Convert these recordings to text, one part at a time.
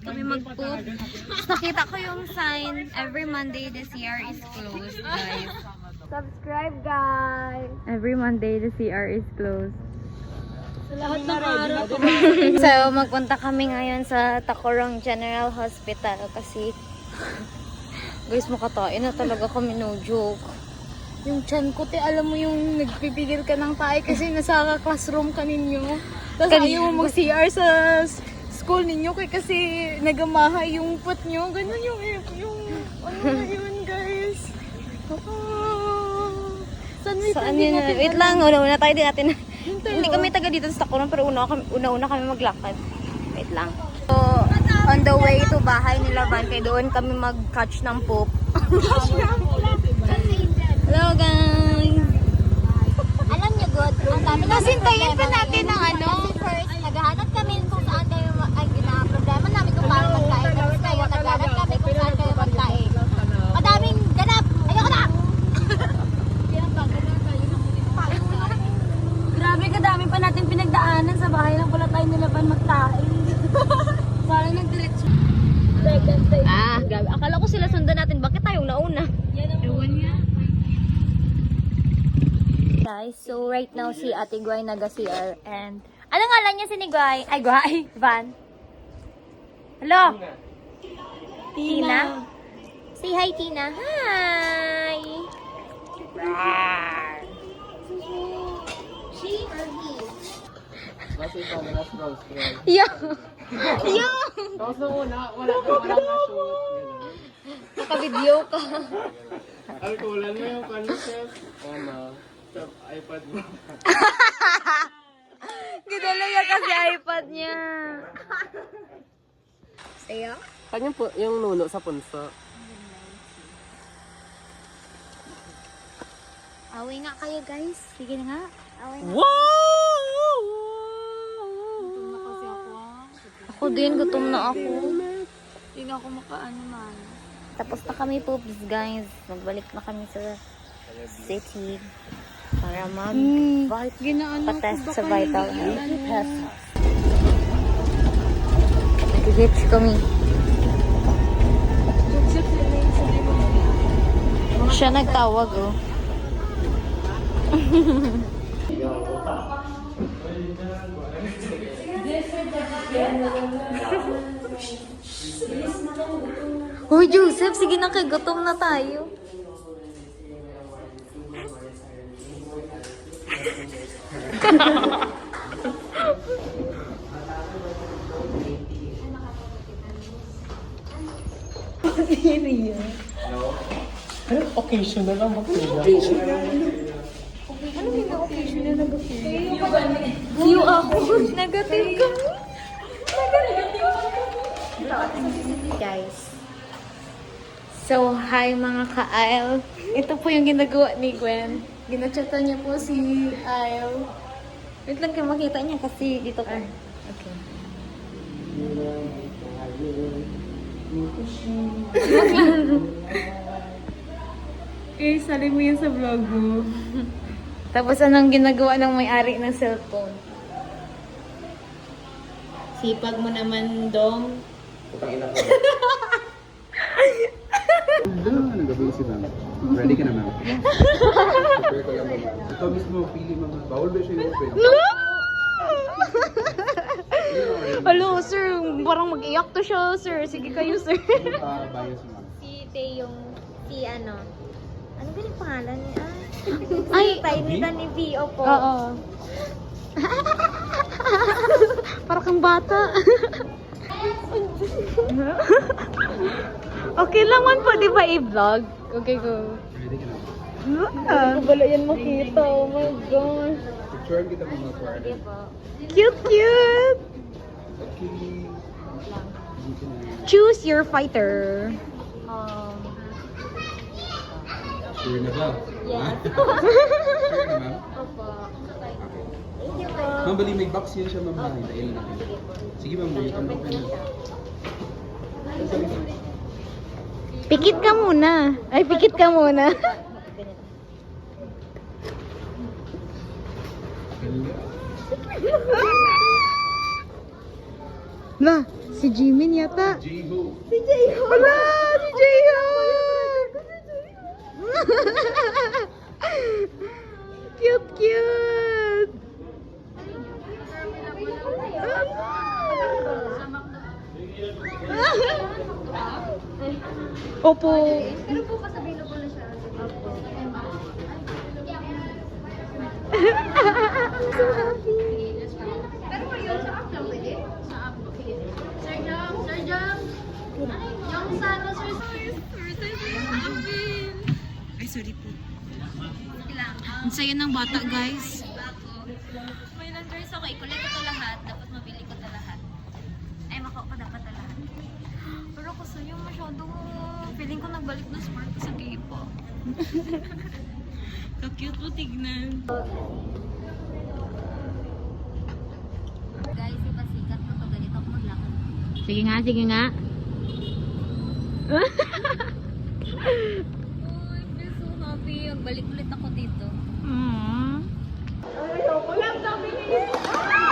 kami mag-poop. Tapos nakita ko yung sign, every Monday the CR is closed, guys. Subscribe, guys! Every Monday the CR is closed. Lahat ng araw. So, magpunta kami ngayon sa Tacorong General Hospital kasi guys, makatain na talaga kami, no joke. Yung chan ko, alam mo yung nagpipigil ka ng tayo kasi nasa classroom ka ninyo. Tapos ayaw mo mag-CR sa school ninyo kasi nagamahay yung pot nyo. Ganun yung ano na yun, guys. Saan yun? Wait lang, una tayo din natin. Hindi kami taga dito sa Tacorong pero una kami maglakad. Wait lang. So, on the way to bahay nila Van, kaya doon kami mag-catch ng poop. Hello guys! Alam niyo, good. Ang dami namin Nasintayin pa natin ng ano? First, naghahanap kami kung saan kayo problema namin kung paano magkain. Tapos kayo, naghahanap kami kung saan kayo magkain. Madaming ganap! Ayoko na! Grabe, kadami pa natin pinagdaanan sa bahay lang pala tayo nilaban magtae. Parang nagdiretso. Grabe. Akala ko sila sundan natin. Bakit tayong nauna? Ewan niya. Guys, so right now si Ate Guay naga-CR and ano ngalan niya si ni Guay? Ay, Guay? Van? Hello? Tina? Say hi, Tina. Hi! She or he? Yo! Yo! Tapos nung una, wala na-shoot. Naka-video ka. Alkulan mo yung concept. Sa iPad mo. Gidala niya kasi iPad niya. Sayo? Kanya po, yung nuno sa punso. Away nga kayo, guys. Sige na nga. Away nga. Wow! Ako din, gutom na ako. Hindi na ako makaano man. Tapos na kami poops, guys. Magbalik na kami sa city para mag-patest sa vital health. Nag-hitch kami. Siya nagtawag, oh. Hoy, Joseph, sige na kay gutom na tayo. Pero occasional lang ba? View ako. Negative kami. Guys. So, hi mga ka-Isle. Ito po yung ginagawa ni Gwen. Ginachatan niya po si Isle. Wait lang kayo makita niya kasi dito ko. Okay. Eh, sali mo yan sa vlog mo. Tapos anong ginagawa ng may-ari ng cellphone? Sipag mo naman, Dong. Putang ina ka. Nagabili si ma'am. Ready ka na, ma'am? Prepare ko lang, ma'am. Ito mismo, pili, ma'am. Bawal ba siya yung open? Hello, sir. Parang mag-iyak to siya, sir. Sige kayo, sir. Bias, ma'am. Si Teyong, si ano? Ano ba yung pangalan niya? Ay, Tiny ni Vio po. Oo. Parang kang bata. Okay lang man po, di ba i-vlog? Okay, go. Ready ka na, ma'am. Hindi ko bala yan makita. Oh my gosh. Picturean kita, ma'am. Di ba? Cute, cute! Okay. Choose your fighter. Sure na ba? Yes. Sure na, ma'am? Opo. Ma'am, bali may box yan siya, ma'am. Hintayin lang natin. Sige, ma'am. Bali ka, ma'am. Pikit ka muna. Ay, pikit ka muna. Na, Si Jimin yata. Jiho. Wala! Si Jiho! Cute, cute! Opo. Pero bukas available na siya. So happy. Pero ngayon, sa app lang pwede? Sa app, okay. Sir Jam, Sir Jam. Yung sana, Sir Ay, sorry po. Ang saya ng bata, guys. May nag-dress ako, i-collect ko ito lahat. Dapat mabili ko ito lahat. Ay, makuha ko dapat ito lahat. Pero kasi yung masyado, feeling ko nagbalik na smart ko sa K-pop. Ka-cute mo tignan. Guys, iba sikat na to. Ganito ako maglakad. Sige nga, sige nga. Oh, I feel so happy. Balik ulit ako dito.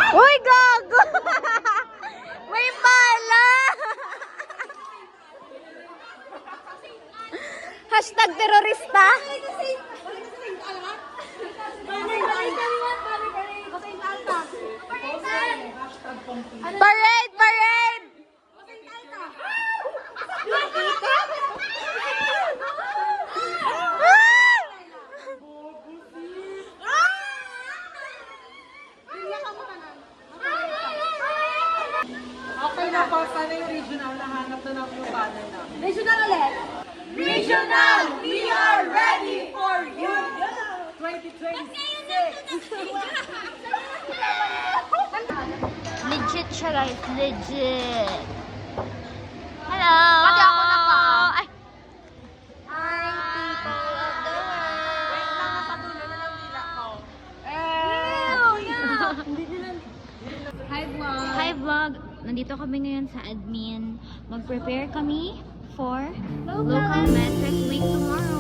Uy, gago! May pala! Hashtag terorista? Parade! Parade! Okay na po, sana yung regional nahanap na ng yung banner na. Regional ulit! Regional! We are ready for you! 2026! Legit siya guys, legit. Hello! Pati ako na pa. Ay! Hi, people of the world! Wait lang, nasa dulo na lang nila ko. Hi vlog! Nandito kami ngayon sa admin. Mag-prepare kami for Local Metric Week tomorrow.